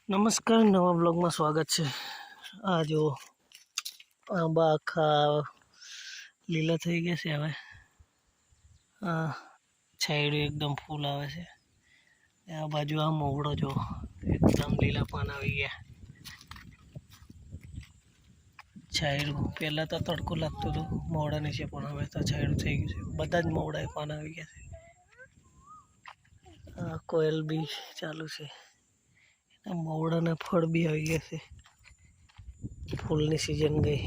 નમસ્કાર, નવા બ્લોગમાં સ્વાગત છે. આ જો આંબા આખા લીલા થઈ ગયા છે. હવે આ છાંયડું એકદમ ફૂલ આવે છે. આ બાજુ આ મોવડો જો એકદમ લીલા પાન આવી ગયા. છાંયડું પહેલાં તો તડકો લાગતો હતો મોવડા નીચે, પણ હવે તો છાંયડું થઈ ગયું છે. બધા જ મોવડાએ પાન આવી ગયા છે. આ કોયલ બી ચાલુ છે. મોવડાના ફળ બી આવી ગયા છે. ફૂલની સિઝન ગઈ.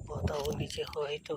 બતાવો નીચે હોય તો